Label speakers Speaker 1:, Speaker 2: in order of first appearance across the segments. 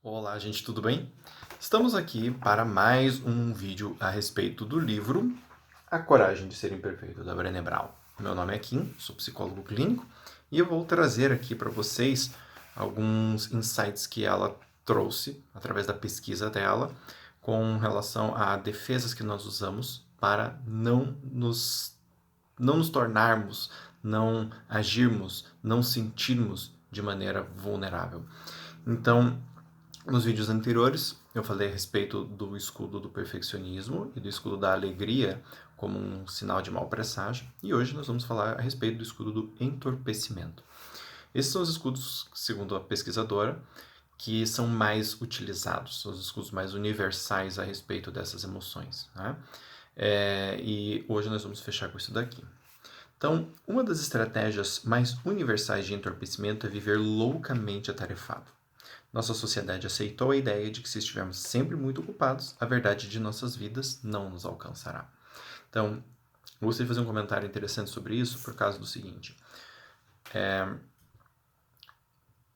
Speaker 1: Olá, gente, tudo bem? Estamos aqui para mais um vídeo a respeito do livro A Coragem de Ser Imperfeito, da Brené Brown. Meu nome é Kim, sou psicólogo clínico e eu vou trazer aqui para vocês alguns insights que ela trouxe através da pesquisa dela com relação a defesas que nós usamos para não nos tornarmos, não agirmos, não sentirmos de maneira vulnerável. Então, nos vídeos anteriores, eu falei a respeito do escudo do perfeccionismo e do escudo da alegria como um sinal de mau presságio, e hoje nós vamos falar a respeito do escudo do entorpecimento. Esses são os escudos, segundo a pesquisadora, que são mais utilizados, são os escudos mais universais a respeito dessas emoções, né? E hoje nós vamos fechar com isso daqui. Então, uma das estratégias mais universais de entorpecimento é viver loucamente atarefado. Nossa sociedade aceitou a ideia de que se estivermos sempre muito ocupados, a verdade de nossas vidas não nos alcançará. Então, eu gostaria de fazer um comentário interessante sobre isso por causa do seguinte.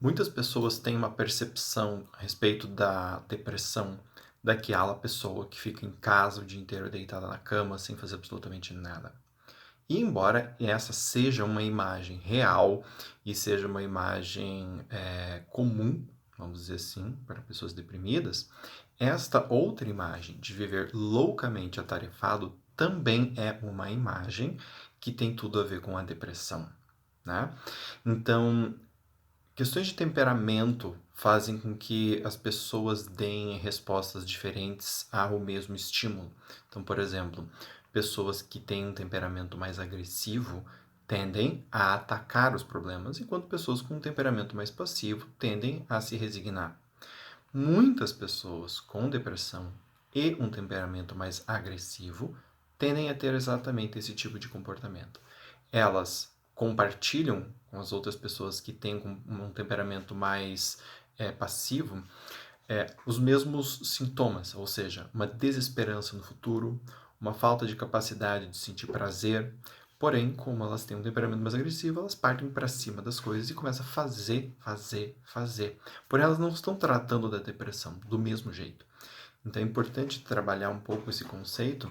Speaker 1: Muitas pessoas têm uma percepção a respeito da depressão daquela pessoa que fica em casa o dia inteiro deitada na cama sem fazer absolutamente nada. E embora essa seja uma imagem real e seja uma imagem comum, vamos dizer assim, para pessoas deprimidas, esta outra imagem de viver loucamente atarefado também é uma imagem que tem tudo a ver com a depressão, né? Então, questões de temperamento fazem com que as pessoas deem respostas diferentes ao mesmo estímulo. Então, por exemplo, pessoas que têm um temperamento mais agressivo tendem a atacar os problemas, enquanto pessoas com um temperamento mais passivo tendem a se resignar. Muitas pessoas com depressão e um temperamento mais agressivo tendem a ter exatamente esse tipo de comportamento. Elas compartilham com as outras pessoas que têm um temperamento mais passivo os mesmos sintomas, ou seja, uma desesperança no futuro, uma falta de capacidade de sentir prazer. Porém, como elas têm um temperamento mais agressivo, elas partem para cima das coisas e começam a fazer. Porém, elas não estão tratando da depressão do mesmo jeito. Então é importante trabalhar um pouco esse conceito,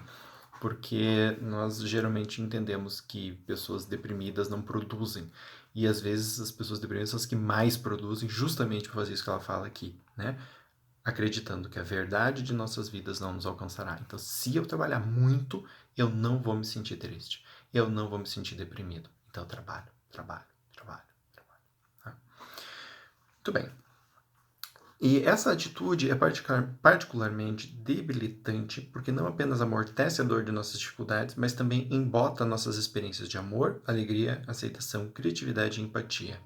Speaker 1: porque nós geralmente entendemos que pessoas deprimidas não produzem. E às vezes as pessoas deprimidas são as que mais produzem, justamente por fazer isso que ela fala aqui, né? Acreditando que a verdade de nossas vidas não nos alcançará. Então, se eu trabalhar muito, eu não vou me sentir triste. Eu não vou me sentir deprimido. Então, eu trabalho. Tá? Muito bem. E essa atitude é particularmente debilitante porque não apenas amortece a dor de nossas dificuldades, mas também embota nossas experiências de amor, alegria, aceitação, criatividade e empatia.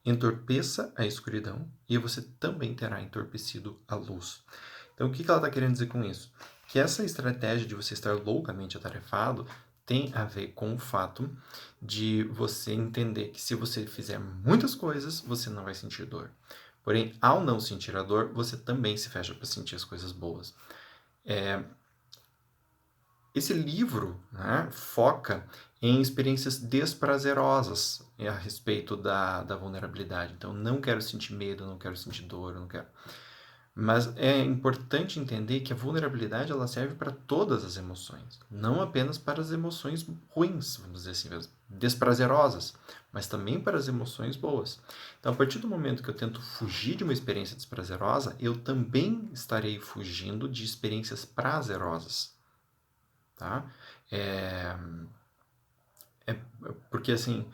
Speaker 1: Entorpeça a escuridão e você também terá entorpecido a luz. Então, o que ela está querendo dizer com isso? Que essa estratégia de você estar loucamente atarefado tem a ver com o fato de você entender que se você fizer muitas coisas, você não vai sentir dor. Porém, ao não sentir a dor, você também se fecha para sentir as coisas boas. Esse livro, né, foca em experiências desprazerosas a respeito da vulnerabilidade. Então, não quero sentir medo, não quero sentir dor, não quero. Mas é importante entender que a vulnerabilidade ela serve para todas as emoções, não apenas para as emoções ruins, vamos dizer assim, desprazerosas, mas também para as emoções boas. Então, a partir do momento que eu tento fugir de uma experiência desprazerosa, eu também estarei fugindo de experiências prazerosas, tá? É, porque assim,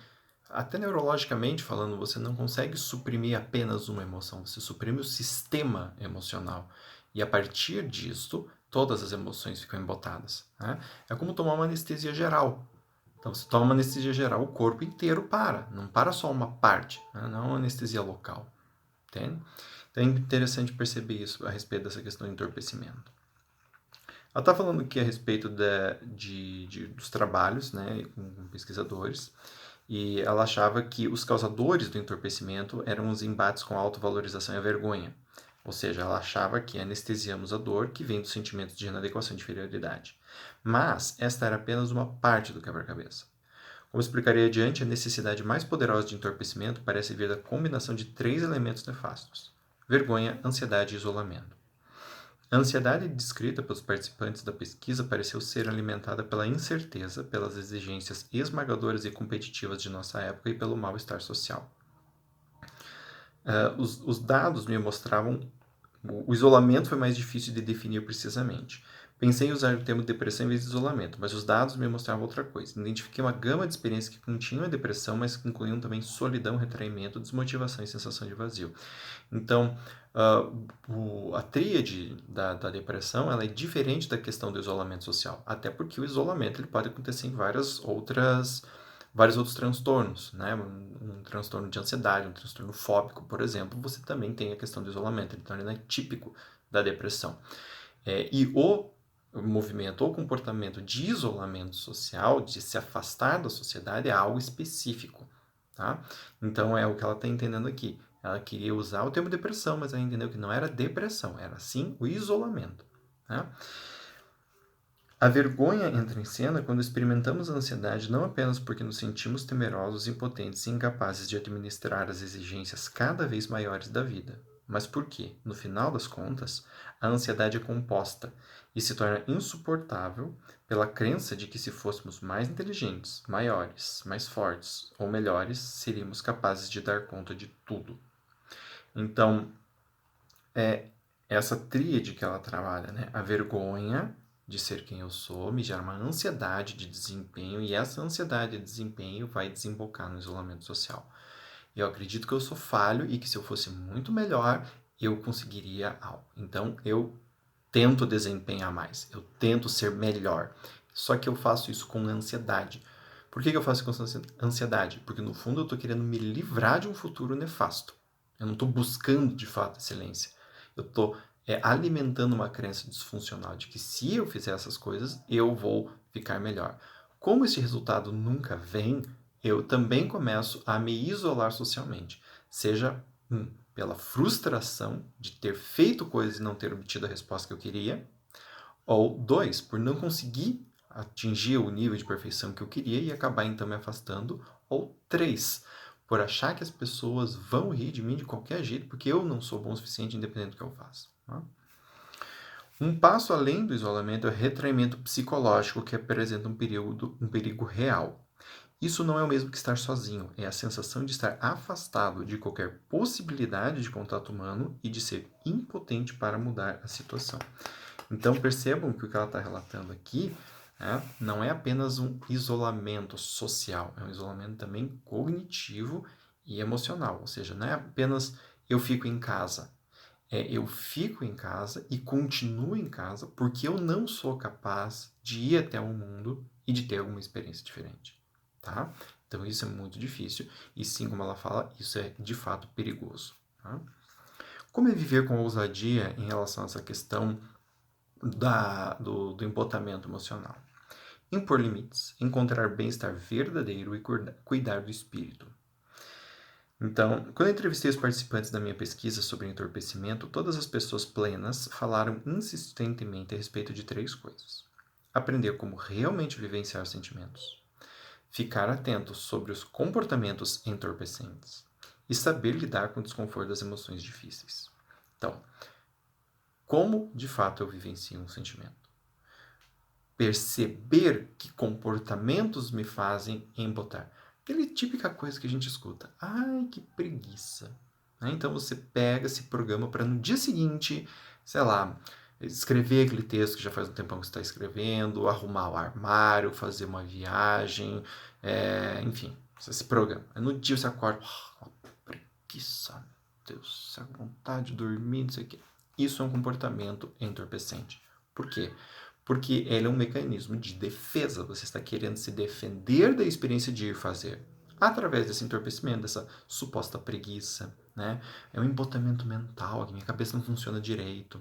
Speaker 1: até neurologicamente falando, você não consegue suprimir apenas uma emoção, você suprime o sistema emocional. E a partir disto, todas as emoções ficam embotadas. Né? É como tomar uma anestesia geral. Então, você toma uma anestesia geral, o corpo inteiro para, não para só uma parte, né? Não é uma anestesia local. Entende? Então é interessante perceber isso a respeito dessa questão do entorpecimento. Ela está falando aqui a respeito dos trabalhos, né, com pesquisadores, e ela achava que os causadores do entorpecimento eram os embates com a autovalorização e a vergonha. Ou seja, ela achava que anestesiamos a dor que vem dos sentimentos de inadequação e de inferioridade. Mas esta era apenas uma parte do quebra-cabeça. Como explicarei adiante, a necessidade mais poderosa de entorpecimento parece vir da combinação de três elementos nefastos: vergonha, ansiedade e isolamento. A ansiedade descrita pelos participantes da pesquisa pareceu ser alimentada pela incerteza, pelas exigências esmagadoras e competitivas de nossa época e pelo mal-estar social. Os dados me mostravam o isolamento foi mais difícil de definir precisamente. Pensei em usar o termo depressão em vez de isolamento, mas os dados me mostravam outra coisa. Identifiquei uma gama de experiências que continham a depressão, mas que incluíam também solidão, retraimento, desmotivação e sensação de vazio. Então, a tríade da depressão ela é diferente da questão do isolamento social, até porque o isolamento ele pode acontecer em vários outros transtornos, né? Um transtorno de ansiedade, um transtorno fóbico, por exemplo, você também tem a questão do isolamento, então ele não é típico da depressão. E o movimento ou comportamento de isolamento social, de se afastar da sociedade, é algo específico, tá? Então é o que ela está entendendo aqui. Ela queria usar o termo depressão, mas ela entendeu que não era depressão, era sim o isolamento, tá? A vergonha entra em cena quando experimentamos a ansiedade não apenas porque nos sentimos temerosos, impotentes e incapazes de administrar as exigências cada vez maiores da vida, mas porque, no final das contas, a ansiedade é composta e se torna insuportável pela crença de que se fôssemos mais inteligentes, maiores, mais fortes ou melhores, seríamos capazes de dar conta de tudo. Então, é essa tríade que ela trabalha, né? A vergonha de ser quem eu sou me gera uma ansiedade de desempenho e essa ansiedade de desempenho vai desembocar no isolamento social. Eu acredito que eu sou falho e que se eu fosse muito melhor, eu conseguiria algo. Então, eu tento desempenhar mais, eu tento ser melhor. Só que eu faço isso com ansiedade. Por que eu faço isso com ansiedade? Porque no fundo eu estou querendo me livrar de um futuro nefasto. Eu não estou buscando de fato excelência. Eu estou alimentando uma crença disfuncional de que se eu fizer essas coisas, eu vou ficar melhor. Como esse resultado nunca vem, eu também começo a me isolar socialmente. Seja pela frustração de ter feito coisas e não ter obtido a resposta que eu queria, ou 2, por não conseguir atingir o nível de perfeição que eu queria e acabar então me afastando, ou 3, por achar que as pessoas vão rir de mim de qualquer jeito porque eu não sou bom o suficiente independente do que eu faço. Tá? Um passo além do isolamento é o retraimento psicológico, que apresenta um perigo real. Isso não é o mesmo que estar sozinho, é a sensação de estar afastado de qualquer possibilidade de contato humano e de ser impotente para mudar a situação. Então percebam que o que ela está relatando aqui não é apenas um isolamento social, é um isolamento também cognitivo e emocional. Ou seja, não é apenas eu fico em casa, eu fico em casa e continuo em casa porque eu não sou capaz de ir até o mundo e de ter alguma experiência diferente. Tá? Então isso é muito difícil e sim, como ela fala, isso é de fato perigoso. Tá? Como é viver com ousadia em relação a essa questão do empotamento emocional? Impor limites, encontrar bem-estar verdadeiro e cuidar do espírito. Então, quando eu entrevistei os participantes da minha pesquisa sobre entorpecimento, todas as pessoas plenas falaram insistentemente a respeito de 3 coisas: aprender como realmente vivenciar os sentimentos, ficar atento sobre os comportamentos entorpecentes e saber lidar com o desconforto das emoções difíceis. Então, como de fato eu vivencio um sentimento? Perceber que comportamentos me fazem embotar. Aquela típica coisa que a gente escuta. Ai, que preguiça. Então você pega esse programa para no dia seguinte, sei lá, escrever aquele texto que já faz um tempão que você está escrevendo, arrumar o armário, fazer uma viagem, enfim, você se programa. Aí no dia você acorda, preguiça, meu Deus, essa vontade de dormir, não sei o quê. Isso é um comportamento entorpecente. Por quê? Porque ele é um mecanismo de defesa. Você está querendo se defender da experiência de ir fazer. Através desse entorpecimento, dessa suposta preguiça, né? É um embotamento mental, que minha cabeça não funciona direito.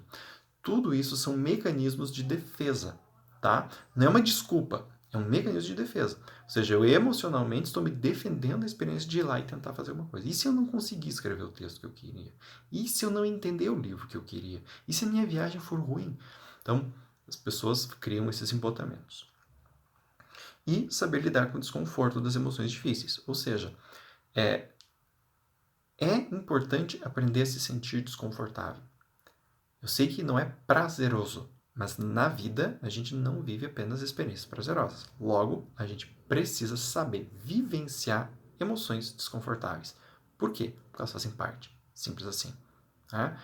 Speaker 1: Tudo isso são mecanismos de defesa, tá? Não é uma desculpa, é um mecanismo de defesa. Ou seja, eu emocionalmente estou me defendendo da experiência de ir lá e tentar fazer alguma coisa. E se eu não conseguir escrever o texto que eu queria? E se eu não entender o livro que eu queria? E se a minha viagem for ruim? Então, as pessoas criam esses embotamentos. E saber lidar com o desconforto das emoções difíceis. Ou seja, É importante aprender a se sentir desconfortável. Eu sei que não é prazeroso, mas na vida a gente não vive apenas experiências prazerosas. Logo, a gente precisa saber vivenciar emoções desconfortáveis. Por quê? Porque elas fazem parte. Simples assim. Tá?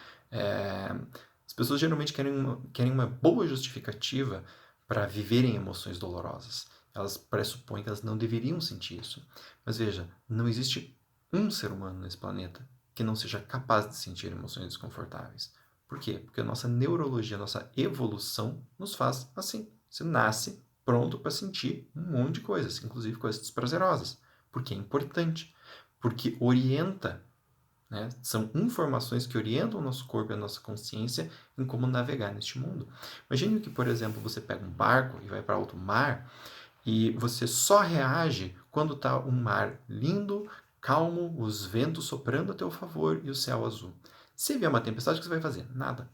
Speaker 1: As pessoas geralmente querem uma boa justificativa para viverem emoções dolorosas. Elas pressupõem que elas não deveriam sentir isso. Mas veja, não existe um ser humano nesse planeta que não seja capaz de sentir emoções desconfortáveis. Por quê? Porque a nossa neurologia, a nossa evolução nos faz assim. Você nasce pronto para sentir um monte de coisas, inclusive coisas desprazerosas. Porque é importante. Porque orienta, né? São informações que orientam o nosso corpo e a nossa consciência em como navegar neste mundo. Imagine que, por exemplo, você pega um barco e vai para alto mar e você só reage quando está um mar lindo, calmo, os ventos soprando a teu favor e o céu azul. Se vier uma tempestade, o que você vai fazer? Nada.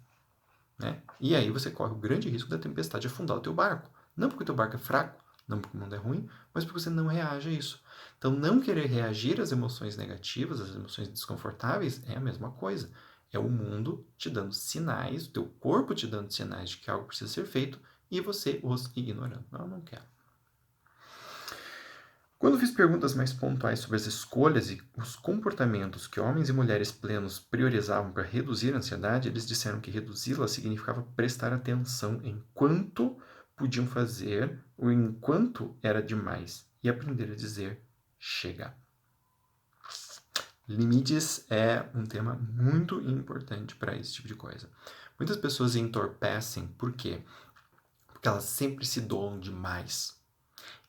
Speaker 1: Né? E aí você corre o grande risco da tempestade afundar o teu barco. Não porque o teu barco é fraco, não porque o mundo é ruim, mas porque você não reage a isso. Então, não querer reagir às emoções negativas, às emoções desconfortáveis, é a mesma coisa. É o mundo te dando sinais, o teu corpo te dando sinais de que algo precisa ser feito e você os ignorando. Não quero. Quando fiz perguntas mais pontuais sobre as escolhas e os comportamentos que homens e mulheres plenos priorizavam para reduzir a ansiedade, eles disseram que reduzi-la significava prestar atenção em quanto podiam fazer ou em quanto era demais e aprender a dizer chega. Limites é um tema muito importante para esse tipo de coisa. Muitas pessoas entorpecem, por quê? Porque elas sempre se doam demais.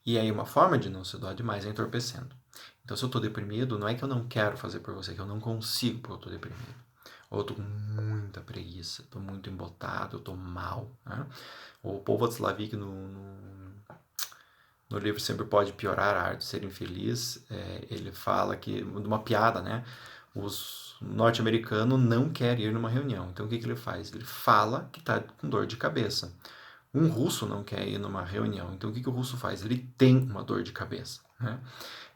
Speaker 1: E aí uma forma de não se doar demais é entorpecendo. Então, se eu estou deprimido, não é que eu não quero fazer por você, é que eu não consigo porque eu estou deprimido. Ou eu estou com muita preguiça, estou muito embotado, eu estou mal. Né? O Paul Watzlawick, no livro Sempre Pode Piorar, a Arte de Ser Infeliz, ele fala que, de uma piada, né? Os norte-americanos não querem ir numa reunião. Então, o que ele faz? Ele fala que está com dor de cabeça. Um russo não quer ir numa reunião. Então, o que o russo faz? Ele tem uma dor de cabeça. Né?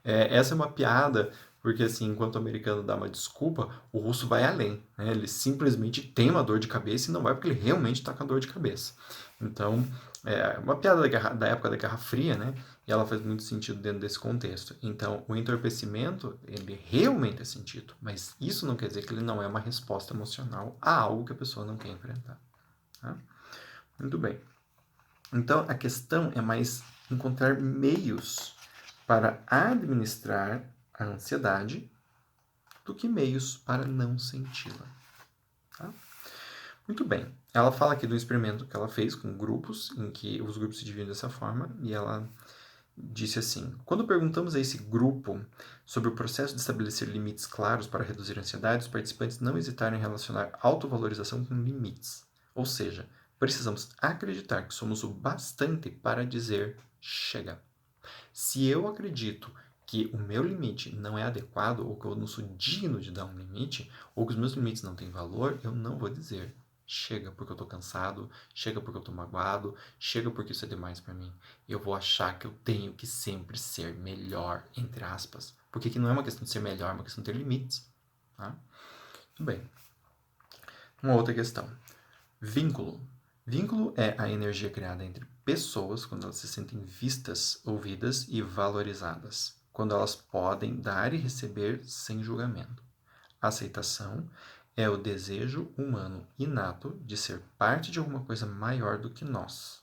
Speaker 1: Essa é uma piada, porque assim, enquanto o americano dá uma desculpa, o russo vai além. Né? Ele simplesmente tem uma dor de cabeça e não vai porque ele realmente está com a dor de cabeça. Então, é uma piada da época da Guerra Fria, né? E ela faz muito sentido dentro desse contexto. Então, o entorpecimento, ele realmente é sentido, mas isso não quer dizer que ele não é uma resposta emocional a algo que a pessoa não quer enfrentar. Tá? Muito bem. Então, a questão é mais encontrar meios para administrar a ansiedade do que meios para não senti-la. Tá? Muito bem. Ela fala aqui do experimento que ela fez com grupos, em que os grupos se dividem dessa forma, e ela disse assim: quando perguntamos a esse grupo sobre o processo de estabelecer limites claros para reduzir a ansiedade, os participantes não hesitaram em relacionar autovalorização com limites. Ou seja, precisamos acreditar que somos o bastante para dizer chega. Se eu acredito que o meu limite não é adequado, ou que eu não sou digno de dar um limite, ou que os meus limites não têm valor, eu não vou dizer chega porque eu estou cansado, chega porque eu estou magoado, chega porque isso é demais para mim. Eu vou achar que eu tenho que sempre ser melhor, entre aspas. Porque aqui não é uma questão de ser melhor, é uma questão de ter limites. Tá? Tudo bem. Uma outra questão. Vínculo. Vínculo é a energia criada entre pessoas quando elas se sentem vistas, ouvidas e valorizadas, quando elas podem dar e receber sem julgamento. Aceitação é o desejo humano inato de ser parte de alguma coisa maior do que nós.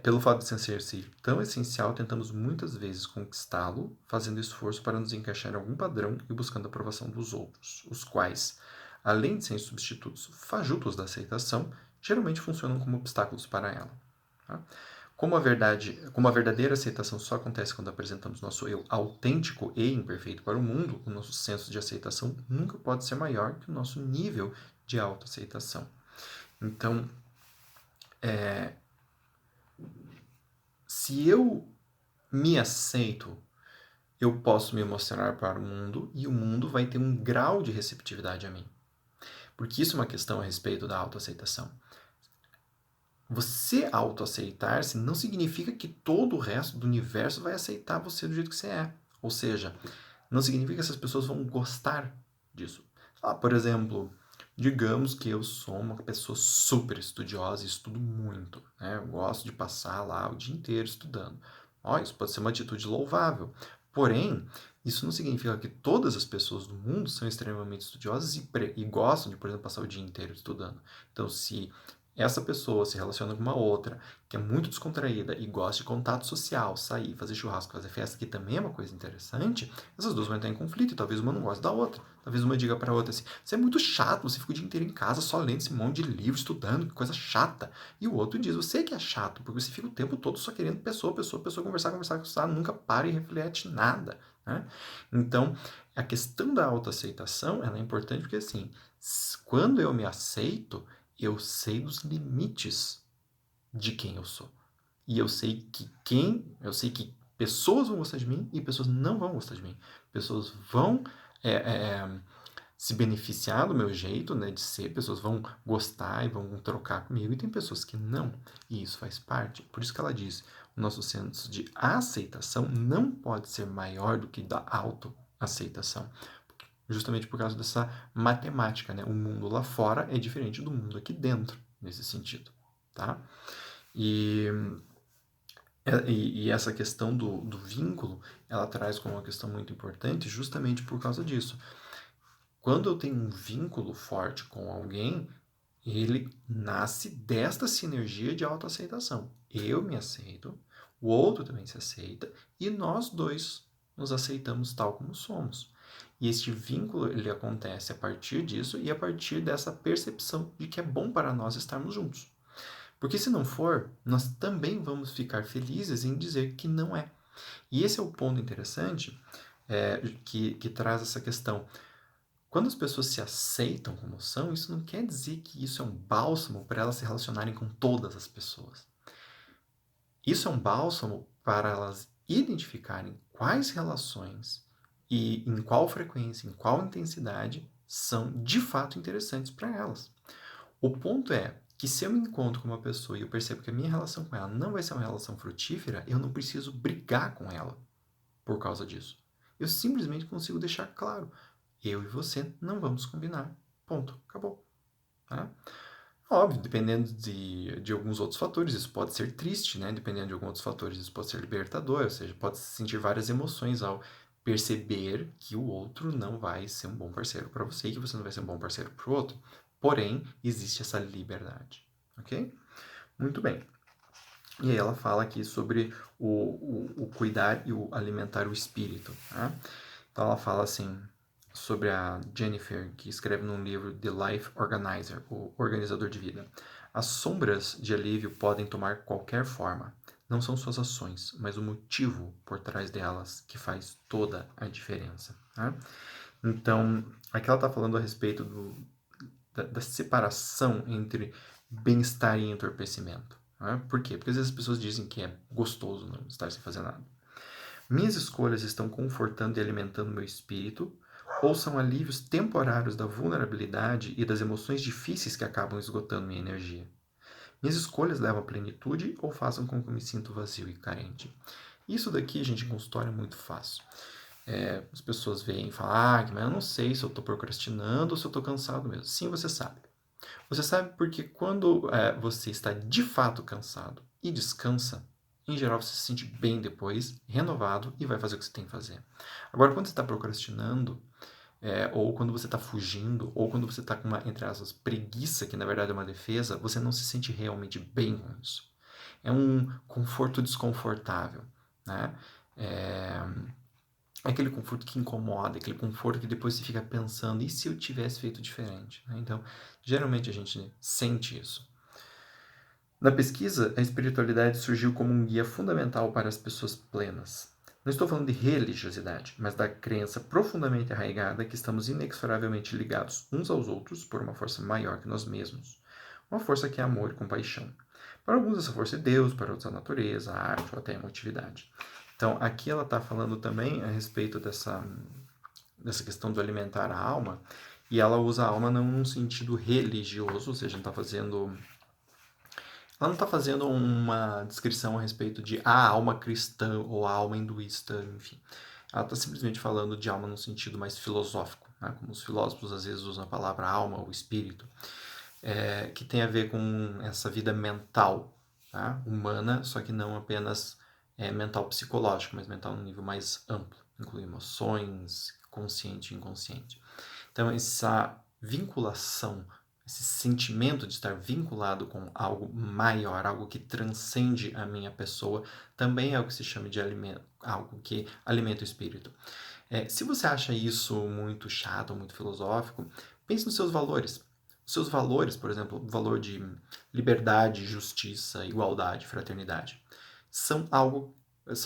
Speaker 1: Pelo fato de ser tão essencial, tentamos muitas vezes conquistá-lo, fazendo esforço para nos encaixar em algum padrão e buscando a aprovação dos outros, os quais, além de serem substitutos fajutos da aceitação, geralmente funcionam como obstáculos para ela. Tá? Como a verdadeira aceitação só acontece quando apresentamos nosso eu autêntico e imperfeito para o mundo, o nosso senso de aceitação nunca pode ser maior que o nosso nível de autoaceitação. Então, se eu me aceito, eu posso me mostrar para o mundo e o mundo vai ter um grau de receptividade a mim. Porque isso é uma questão a respeito da autoaceitação. Você autoaceitar-se não significa que todo o resto do universo vai aceitar você do jeito que você é. Ou seja, não significa que essas pessoas vão gostar disso. Por exemplo, digamos que eu sou uma pessoa super estudiosa e estudo muito, né? Eu gosto de passar lá o dia inteiro estudando. Isso pode ser uma atitude louvável. Porém, isso não significa que todas as pessoas do mundo são extremamente estudiosas e gostam de, por exemplo, passar o dia inteiro estudando. Então, se essa pessoa se relaciona com uma outra que é muito descontraída e gosta de contato social, sair, fazer churrasco, fazer festa, que também é uma coisa interessante, essas duas vão entrar em conflito e talvez uma não goste da outra. Talvez uma diga para a outra assim: você é muito chato, você fica o dia inteiro em casa só lendo esse monte de livro, estudando, que coisa chata. E o outro diz: você que é chato, porque você fica o tempo todo só querendo pessoa, conversar, nunca para e reflete nada. Né? Então, a questão da autoaceitação ela é importante porque assim, quando eu me aceito, eu sei dos limites de quem eu sou. E eu sei que pessoas vão gostar de mim e pessoas não vão gostar de mim. Pessoas vão é, é, se beneficiar do meu jeito, né, de ser, pessoas vão gostar e vão trocar comigo, e tem pessoas que não. E isso faz parte. Por isso que ela diz, o nosso senso de aceitação não pode ser maior do que da autoaceitação. Justamente por causa dessa matemática, né? O mundo lá fora é diferente do mundo aqui dentro, nesse sentido, tá? E, e essa questão do vínculo, ela traz como uma questão muito importante justamente por causa disso. Quando eu tenho um vínculo forte com alguém, ele nasce desta sinergia de autoaceitação. Eu me aceito, o outro também se aceita, e nós dois nos aceitamos tal como somos. E este vínculo ele acontece a partir disso e a partir dessa percepção de que é bom para nós estarmos juntos. Porque se não for, nós também vamos ficar felizes em dizer que não é. E esse é o ponto interessante que traz essa questão. Quando as pessoas se aceitam como são, isso não quer dizer que isso é um bálsamo para elas se relacionarem com todas as pessoas. Isso é um bálsamo para elas identificarem quais relações e em qual frequência, em qual intensidade são de fato interessantes para elas. O ponto é que se eu me encontro com uma pessoa e eu percebo que a minha relação com ela não vai ser uma relação frutífera, eu não preciso brigar com ela por causa disso. Eu simplesmente consigo deixar claro: eu e você não vamos combinar. Ponto. Acabou. Tá? Óbvio, dependendo de alguns outros fatores, isso pode ser triste, né? Dependendo de alguns outros fatores, isso pode ser libertador, ou seja, pode sentir várias emoções ao perceber que o outro não vai ser um bom parceiro para você e que você não vai ser um bom parceiro para o outro. Porém, existe essa liberdade, ok? Muito bem. E aí ela fala aqui sobre o cuidar e o alimentar o espírito. Tá? Então ela fala assim sobre a Jennifer, que escreve num livro The Life Organizer, o organizador de vida. As sombras de alívio podem tomar qualquer forma. Não são suas ações, mas o motivo por trás delas que faz toda a diferença. Tá? Então, aqui ela está falando a respeito da separação entre bem-estar e entorpecimento. Né? Por quê? Porque às vezes as pessoas dizem que é gostoso não estar sem fazer nada. Minhas escolhas estão confortando e alimentando meu espírito, ou são alívios temporários da vulnerabilidade e das emoções difíceis que acabam esgotando minha energia? Minhas escolhas levam à plenitude ou fazem com que eu me sinta vazio e carente? Isso daqui, gente, em consultório é muito fácil. As pessoas veem e falam, mas eu não sei se eu estou procrastinando ou se eu estou cansado mesmo. Sim, você sabe. Você sabe porque quando você está de fato cansado e descansa, em geral você se sente bem depois, renovado e vai fazer o que você tem que fazer. Agora, quando você está procrastinando, ou quando você está fugindo, ou quando você está com uma, entre aspas, preguiça, que na verdade é uma defesa, você não se sente realmente bem com isso. É um conforto desconfortável, né? É, é aquele conforto que incomoda, aquele conforto que depois você fica pensando, e se eu tivesse feito diferente? Né? Então, geralmente a gente sente isso. Na pesquisa, a espiritualidade surgiu como um guia fundamental para as pessoas plenas. Não estou falando de religiosidade, mas da crença profundamente arraigada que estamos inexoravelmente ligados uns aos outros por uma força maior que nós mesmos. Uma força que é amor e compaixão. Para alguns, essa força é Deus, para outros, a natureza, a arte ou até a emotividade. Então, aqui ela está falando também a respeito dessa questão do alimentar a alma, e ela usa a alma não num sentido religioso, ou seja, ela não está fazendo uma descrição a respeito de a alma cristã ou a alma hinduísta, enfim. ela está simplesmente falando de alma num sentido mais filosófico, né? Como os filósofos às vezes usam a palavra alma ou espírito, que tem a ver com essa vida mental, tá? Humana, só que não apenas mental psicológico, mas mental num nível mais amplo, inclui emoções, consciente e inconsciente. Então, essa vinculação, esse sentimento de estar vinculado com algo maior, algo que transcende a minha pessoa, também é o que se chama de alimento, algo que alimenta o espírito. Se você acha isso muito chato, muito filosófico, pense nos seus valores. Os seus valores, por exemplo, o valor de liberdade, justiça, igualdade, fraternidade, são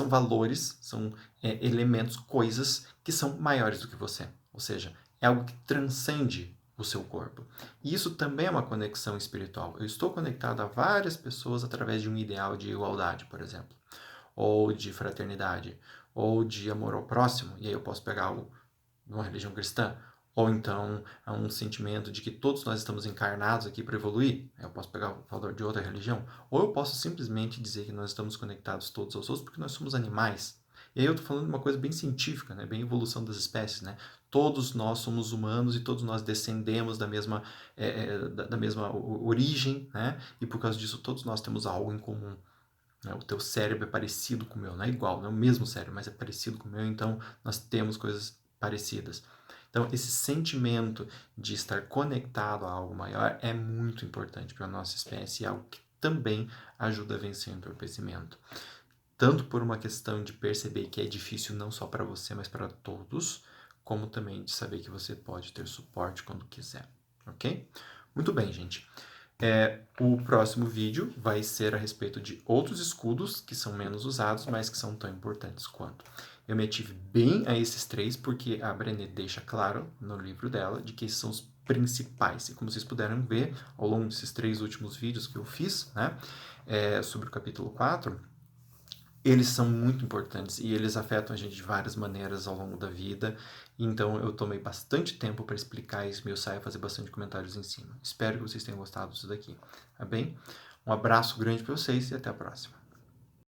Speaker 1: valores, são elementos, coisas que são maiores do que você. Ou seja, é algo que transcende o seu corpo. E isso também é uma conexão espiritual. Eu estou conectado a várias pessoas através de um ideal de igualdade, por exemplo, ou de fraternidade, ou de amor ao próximo, e aí eu posso pegar algo de uma religião cristã, ou então há um sentimento de que todos nós estamos encarnados aqui para evoluir, eu posso pegar o valor de outra religião, ou eu posso simplesmente dizer que nós estamos conectados todos aos outros porque nós somos animais. E aí eu estou falando de uma coisa bem científica, né? Bem evolução das espécies, né? Todos nós somos humanos e todos nós descendemos da mesma origem, né? E por causa disso todos nós temos algo em comum. Né? O teu cérebro é parecido com o meu, não é igual, não é o mesmo cérebro, mas é parecido com o meu, então nós temos coisas parecidas. Então, esse sentimento de estar conectado a algo maior é muito importante para a nossa espécie e é algo que também ajuda a vencer o entorpecimento. Tanto por uma questão de perceber que é difícil não só para você, mas para todos, como também de saber que você pode ter suporte quando quiser, ok? Muito bem, gente. O próximo vídeo vai ser a respeito de outros escudos que são menos usados, mas que são tão importantes quanto. Eu me ative bem a esses três porque a Brené deixa claro no livro dela de que esses são os principais. E como vocês puderam ver ao longo desses 3 últimos vídeos que eu fiz, né, sobre o capítulo 4, eles são muito importantes e eles afetam a gente de várias maneiras ao longo da vida. Então eu tomei bastante tempo para explicar isso, meu saio fazer bastante comentários em cima. Espero que vocês tenham gostado disso daqui, tá bem? Um abraço grande para vocês e até a próxima.